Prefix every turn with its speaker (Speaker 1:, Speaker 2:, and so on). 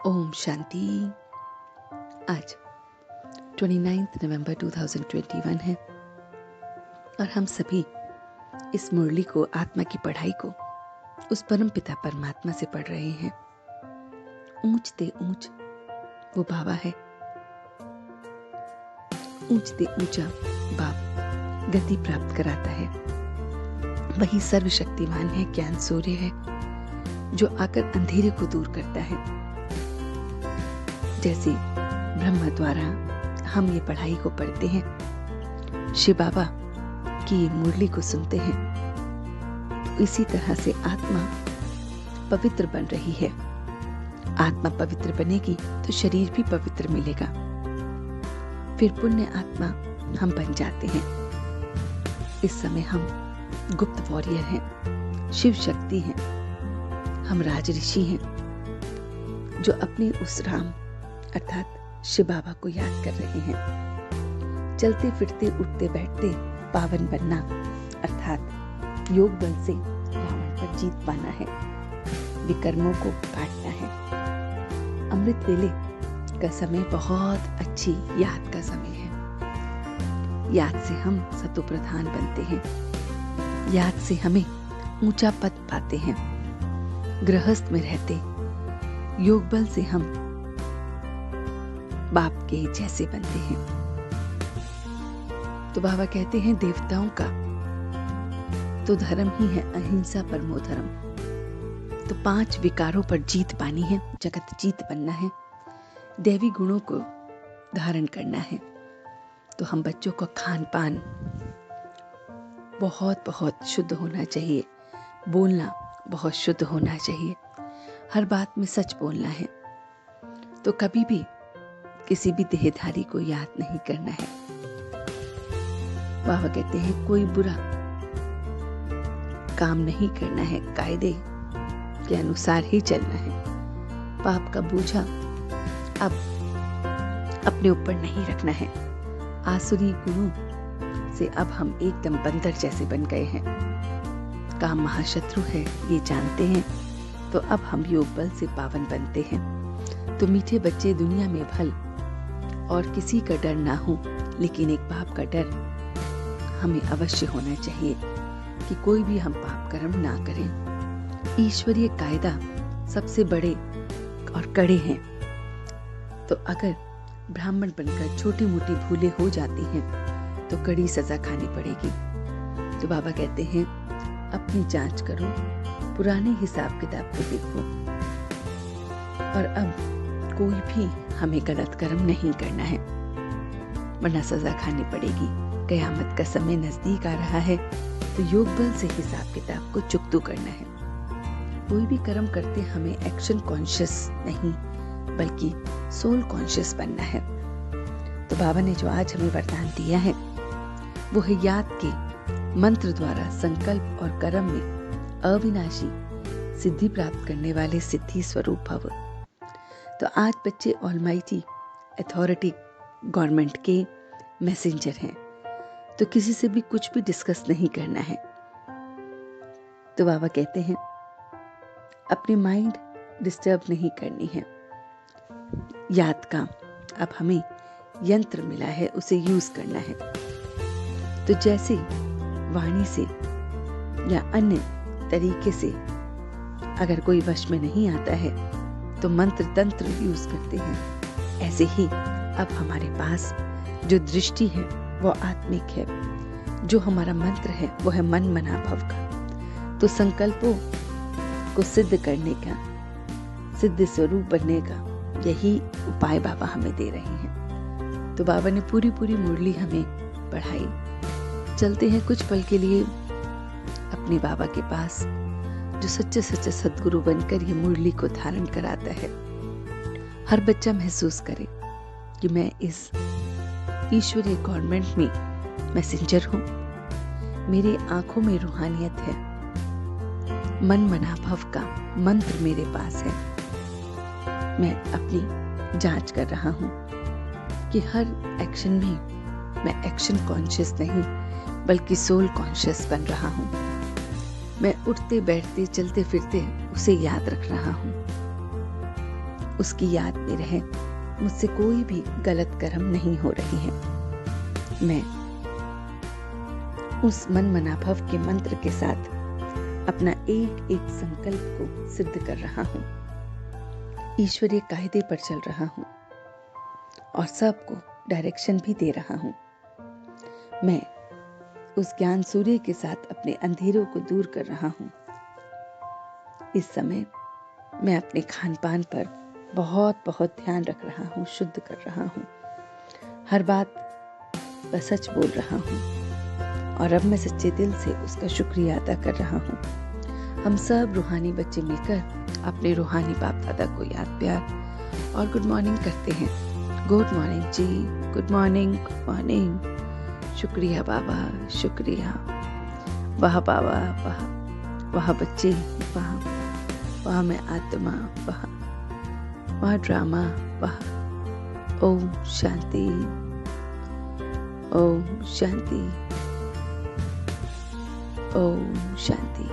Speaker 1: ओम शांति। आज 29 नवंबर 2021 है और हम सभी इस मुरली को, आत्मा की पढ़ाई को उस परम पिता परमात्मा से पढ़ रहे हैं। ऊंचते ऊंच वो बाबा है, ऊंचते ऊंचा बाप गति प्राप्त कराता है। वही सर्वशक्तिमान है, ज्ञान सूर्य है जो आकर अंधेरे को दूर करता है। जैसे ब्रह्मा द्वारा हम ये पढ़ाई को पढ़ते हैं, शिव बाबा की ये मुरली को सुनते हैं, तो इसी तरह से आत्मा पवित्र बन रही है। आत्मा पवित्र बनेगी तो शरीर भी पवित्र मिलेगा, फिर पुण्य आत्मा हम बन जाते हैं। इस समय हम गुप्त वॉरियर हैं, शिव शक्ति हैं, हम राज ऋषि हैं जो अपने उस राम अर्थात शिव बाबा को याद कर रहे हैं। चलते फिरते उठते बैठते पावन बनना अर्थात योग बल से रावण पर जीत पाना है, विकर्मों को काटना है। अमृत वेले का समय बहुत अच्छी याद का समय है। याद से हम सतो प्रधान बनते हैं, याद से हमें ऊंचा पद पाते हैं। गृहस्थ में रहते योग बल से हम बाप के जैसे बनते हैं। तो बाबा कहते हैं देवताओं का तो धर्म ही है अहिंसा परमो धर्म। तो 5 विकारों पर जीत पानी है, जगत जीत बनना है, दैवी गुणों को धारण करना है। तो हम बच्चों का खान पान बहुत बहुत शुद्ध होना चाहिए, बोलना बहुत शुद्ध होना चाहिए, हर बात में सच बोलना है। तो कभी भी किसी भी देहधारी को याद नहीं करना है। बाबा कहते हैं कोई बुरा काम नहीं करना है, कायदे के अनुसार ही चलना है। पाप का बोझा अब अपने ऊपर नहीं रखना है। आसुरी गुणों से अब हम एकदम बंदर जैसे बन गए हैं। काम महाशत्रु है ये जानते हैं, तो अब हम योग बल से पावन बनते हैं। तो मीठे बच्चे दुनिया में भल और किसी का डर ना हो, लेकिन एक बाप का डर हमें अवश्य होना चाहिए कि कोई भी हम पाप कर्म ना करें। ईश्वरीय कायदा सबसे बड़े और कड़े हैं। तो अगर ब्राह्मण बनकर छोटी मोटी भूलें हो जाती हैं तो कड़ी सजा खानी पड़ेगी। तो बाबा कहते हैं अपनी जांच करो, पुराने हिसाब किताब को देखो और अब कोई भी हमें गलत कर्म नहीं करना है, वरना सजा खानी पड़ेगी। कयामत का समय नजदीक आ रहा है, तो योग बल से हिसाब किताब को चुकतू करना है। कोई भी कर्म करते हमें एक्शन कॉन्शियस नहीं बल्कि सोल कॉन्शियस बनना है। तो बाबा ने जो आज हमें वरदान दिया है वो है याद के मंत्र द्वारा संकल्प और कर्म में अविनाशी सिद्धि प्राप्त करने वाले सिद्धि स्वरूप भव। तो आज बच्चे ऑलमाइटी अथॉरिटी गवर्नमेंट के मैसेंजर हैं, तो किसी से भी कुछ भी डिस्कस नहीं करना है। तो बाबा कहते हैं अपनी माइंड डिस्टर्ब नहीं करनी है। याद का अब हमें यंत्र मिला है, उसे यूज करना है। तो जैसे वाणी से या अन्य तरीके से अगर कोई वश में नहीं आता है तो मंत्र तंत्र यूज करते हैं, ऐसे ही अब हमारे पास जो दृष्टि है वो आत्मिक है, जो हमारा मंत्र है वो है मन मना भव का। तो संकल्पों को सिद्ध करने का, सिद्ध स्वरूप बनने का यही उपाय बाबा हमें दे रहे हैं। तो बाबा ने पूरी मुरली हमें पढ़ाई। चलते हैं कुछ पल के लिए अपने बाबा के पास जो सच्चे सदगुरु बनकर ये मुरली को धारण कराता है। हर बच्चा महसूस करे कि मैं इस ईश्वरीय गवर्नमेंट में मैसेंजर हूँ, मेरी आंखों में रूहानियत है, मन मना भव का मंत्र मेरे पास है। मैं अपनी जांच कर रहा हूँ कि हर एक्शन में मैं एक्शन कॉन्शियस नहीं बल्कि सोल कॉन्शियस बन रहा हूँ। मैं उठते बैठते चलते फिरते उसे याद रख रहा हूँ। उसकी याद में रहे। मुझसे कोई भी गलत कर्म नहीं हो रही है। मैं उस मन मनाभव के मंत्र के साथ अपना एक एक संकल्प को सिद्ध कर रहा हूँ। ईश्वरीय कायदे पर चल रहा हूँ और सबको डायरेक्शन भी दे रहा हूँ। मैं उस ज्ञान सूर्य के साथ अपने अंधेरों को दूर कर रहा हूँ। इस समय मैं अपने खान पान पर बहुत बहुत ध्यान रख रहा हूँ, शुद्ध कर रहा हूँ। हर बात पर सच बोल रहा हूँ और अब मैं सच्चे दिल से उसका शुक्रिया अदा कर रहा हूँ। हम सब रूहानी बच्चे मिलकर अपने रूहानी बाप दादा को याद प्यार और गुड मॉर्निंग करते हैं। गुड मॉर्निंग जी, गुड मॉर्निंग, गुड मॉर्निंग। शुक्रिया बाबा, शुक्रिया। वाह बाबा, वाह वाह बच्चे, वाह वाह मैं आत्मा, वाह वाह ड्रामा, वाह। ओम शांति, ओम शांति, ओम शांति।